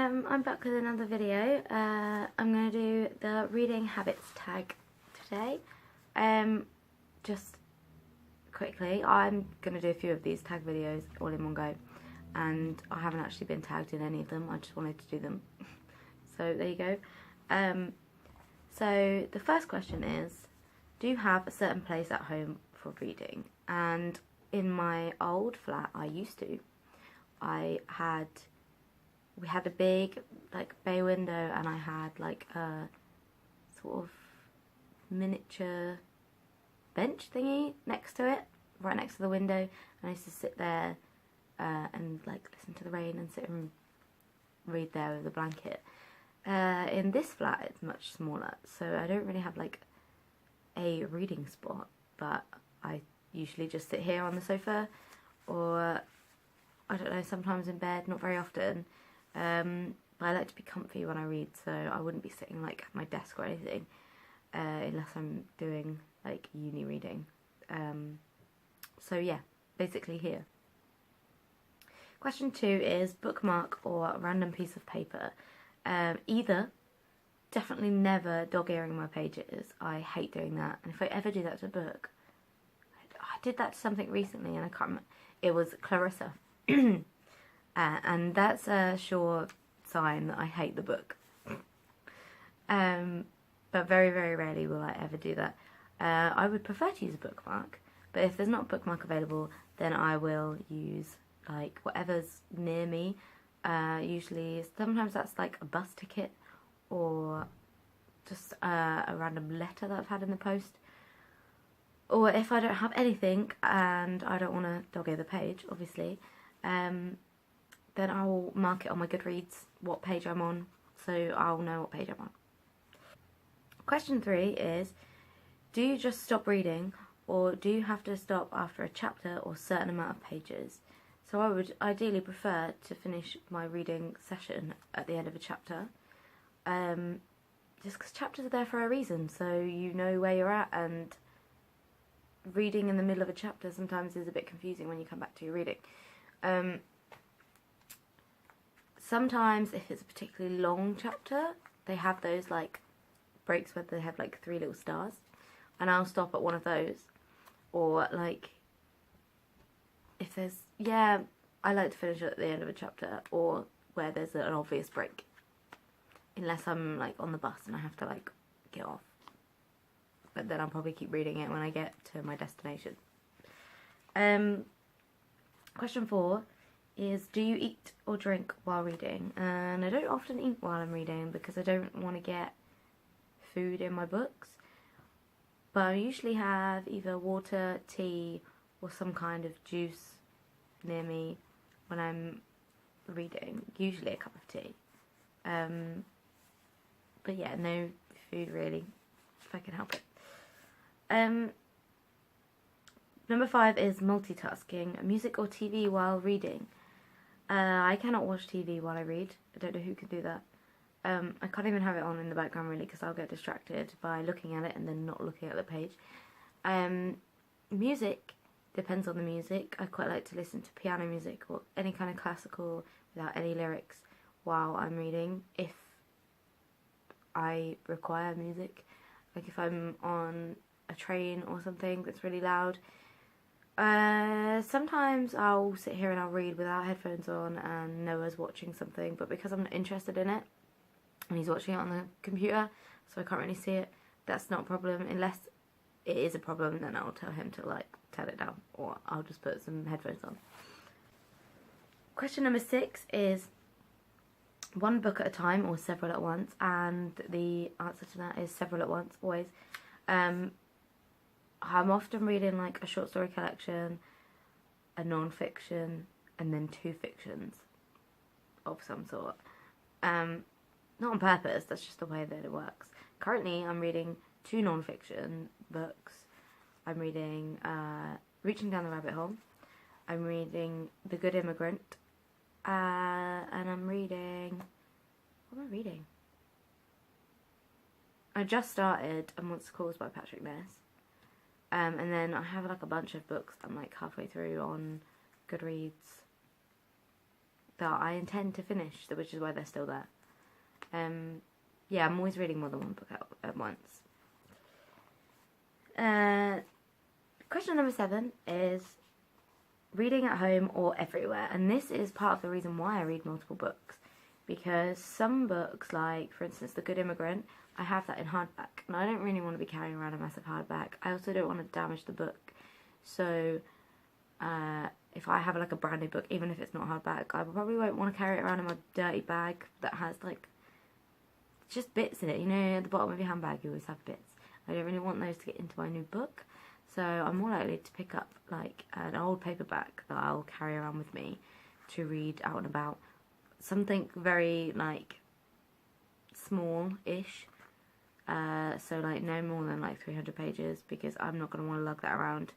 I'm back with another video. I'm going to do the reading habits tag today. Just quickly, I'm going to do a few of these tag videos all in one go, and I haven't actually been tagged in any of them. I just wanted to do them. So there you go. So the first question is, do you have a certain place at home for reading? And in my old flat, I used to. We had a big bay window, and I had a sort of miniature bench thingy next to it, right next to the window, and I used to sit there and listen to the rain and sit and read there with a blanket. In this flat it's much smaller, so I don't really have a reading spot, but I usually just sit here on the sofa, or I don't know, sometimes in bed, not very often. But I like to be comfy when I read, so I wouldn't be sitting at my desk or anything, unless I'm doing uni reading. So yeah, basically here. Question 2 is bookmark or random piece of paper. Either. Definitely never dog-earing my pages. I hate doing that, and if I ever do that to a book, I did that to something recently, and I can't remember. It was Clarissa. And that's a sure sign that I hate the book. But very, very rarely will I ever do that. I would prefer to use a bookmark, but if there's not a bookmark available, then I will use whatever's near me. Usually, sometimes that's a bus ticket, or just a random letter that I've had in the post. Or if I don't have anything and I don't want to dog-ear the page, obviously, then I will mark it on my Goodreads what page I'm on, so I'll know what page I'm on. Question 3 is, do you just stop reading, or do you have to stop after a chapter or certain amount of pages? So I would ideally prefer to finish my reading session at the end of a chapter, just because chapters are there for a reason, so you know where you're at, and reading in the middle of a chapter sometimes is a bit confusing when you come back to your reading. Sometimes, if it's a particularly long chapter, they have those breaks where they have 3 little stars, and I'll stop at one of those. Or if there's, I like to finish at the end of a chapter, or where there's an obvious break, unless I'm on the bus and I have to get off. But then I'll probably keep reading it when I get to my destination. Question 4 is, do you eat or drink while reading? And I don't often eat while I'm reading because I don't want to get food in my books. But I usually have either water, tea, or some kind of juice near me when I'm reading. Usually a cup of tea. But yeah, no food really, if I can help it. Number 5 is multitasking, music or TV while reading. I cannot watch TV while I read. I don't know who can do that. I can't even have it on in the background really, because I'll get distracted by looking at it and then not looking at the page. Music depends on the music. I quite like to listen to piano music or any kind of classical without any lyrics while I'm reading, if I require music. If I'm on a train or something that's really loud. Sometimes I'll sit here and I'll read without headphones on and Noah's watching something, but because I'm not interested in it and he's watching it on the computer, so I can't really see it, that's not a problem. Unless it is a problem, then I'll tell him to turn it down, or I'll just put some headphones on. Question number 6 is one book at a time or several at once, and the answer to that is several at once, always. I'm often reading a short story collection, a non-fiction, and then 2 fictions of some sort. Not on purpose, that's just the way that it works. Currently I'm reading 2 non-fiction books. I'm reading Reaching Down the Rabbit Hole, I'm reading The Good Immigrant, and I'm reading... what am I reading? I just started A Monster Calls by Patrick Ness. And then I have a bunch of books I'm halfway through on Goodreads. that I intend to finish, which is why they're still there. Yeah, I'm always reading more than one book at once. Question number 7 is reading at home or everywhere. And this is part of the reason why I read multiple books. Because some books, like, for instance, The Good Immigrant, I have that in hardback. And I don't really want to be carrying around a massive hardback. I also don't want to damage the book. So, if I have, like, a brand new book, even if it's not hardback, I probably won't want to carry it around in my dirty bag that has, like, just bits in it. You know, at the bottom of your handbag, you always have bits. I don't really want those to get into my new book. So I'm more likely to pick up like an old paperback that I'll carry around with me to read out and about. Something very like small-ish. So like no more than like 300 pages, because I'm not going to want to lug that around.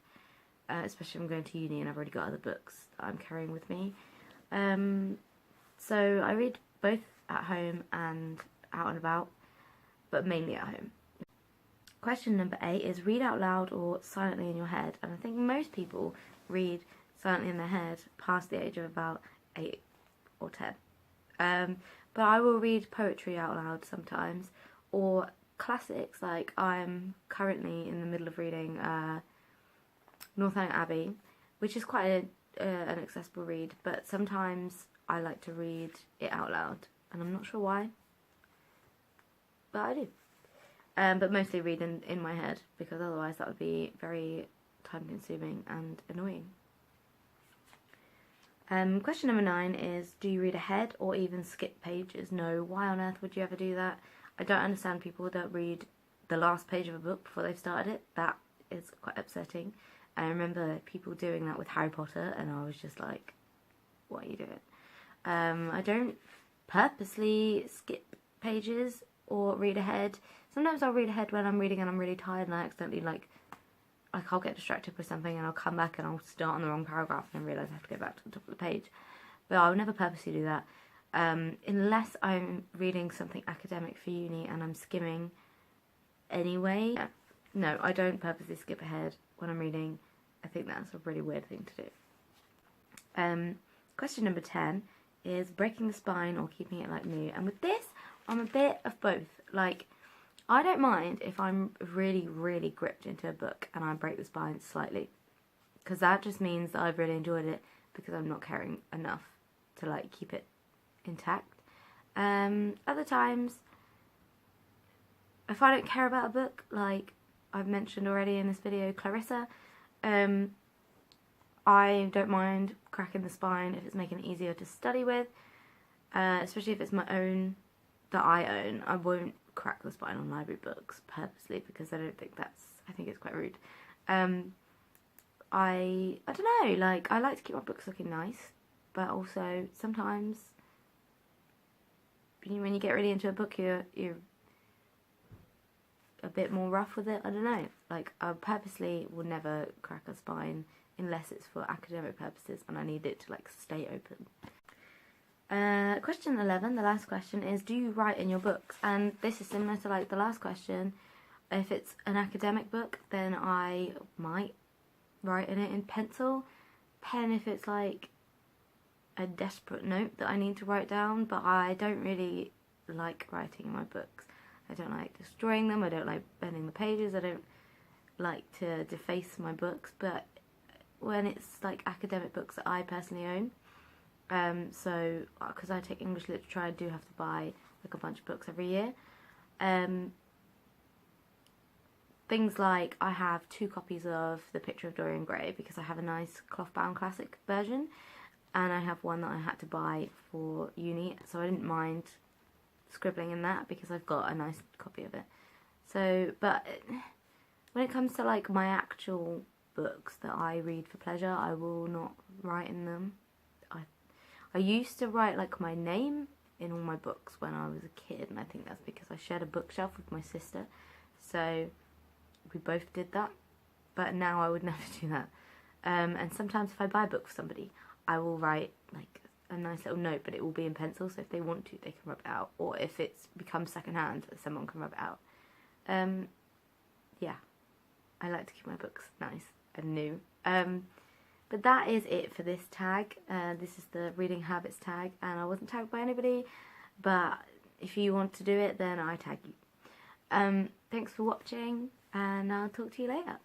Especially if I'm going to uni and I've already got other books that I'm carrying with me. So I read both at home and out and about, but mainly at home. Question number 8 is read out loud or silently in your head. And I think most people read silently in their head past the age of about 8 or 10. But I will read poetry out loud sometimes, or classics. Like I'm currently in the middle of reading Northanger Abbey, which is quite an accessible read, but sometimes I like to read it out loud, and I'm not sure why, but I do. But mostly read in my head, because otherwise that would be very time consuming and annoying. Question number 9 is, do you read ahead or even skip pages? No, why on earth would you ever do that? I don't understand people that read the last page of a book before they've started it. That is quite upsetting. I remember people doing that with Harry Potter, and I was just like, what are you doing? I don't purposely skip pages or read ahead. Sometimes I'll read ahead when I'm reading and I'm really tired and I accidentally like I'll get distracted with something and I'll come back and I'll start on the wrong paragraph and then realise I have to go back to the top of the page. But I'll never purposely do that. Unless I'm reading something academic for uni and I'm skimming anyway. No, I don't purposely skip ahead when I'm reading. I think that's a really weird thing to do. Question number 10 is breaking the spine or keeping it like new. And with this, I'm a bit of both. Like, I don't mind if I'm really, really gripped into a book and I break the spine slightly, because that just means that I've really enjoyed it, because I'm not caring enough to like keep it intact. Other times, if I don't care about a book, like I've mentioned already in this video, Clarissa, I don't mind cracking the spine if it's making it easier to study with, especially if it's my own, that I own. I won't crack the spine on library books purposely, because I think it's quite rude. I don't know, like I like to keep my books looking nice, but also sometimes when you get really into a book, you're a bit more rough with it. I don't know, like I purposely will never crack a spine unless it's for academic purposes and I need it to like stay open. Question 11, the last question, is do you write in your books? And this is similar to like the last question. If it's an academic book, then I might write in it in pencil. Pen if it's like a desperate note that I need to write down, but I don't really like writing in my books. I don't like destroying them, I don't like bending the pages, I don't like to deface my books, but when it's like academic books that I personally own, so because I take English literature, I do have to buy like a bunch of books every year. Things like I have 2 copies of The Picture of Dorian Gray, because I have a nice cloth-bound classic version, and I have one that I had to buy for uni, so I didn't mind scribbling in that because I've got a nice copy of it. So, but when it comes to like my actual books that I read for pleasure, I will not write in them. I used to write like my name in all my books when I was a kid, and I think that's because I shared a bookshelf with my sister, so we both did that, but now I would never do that. And sometimes if I buy a book for somebody, I will write like a nice little note, but it will be in pencil, so if they want to, they can rub it out, or if it's becomes secondhand, someone can rub it out. Yeah, I like to keep my books nice and new. But that is it for this tag. This is the reading habits tag, and I wasn't tagged by anybody, but if you want to do it, then I tag you. Thanks for watching, and I'll talk to you later.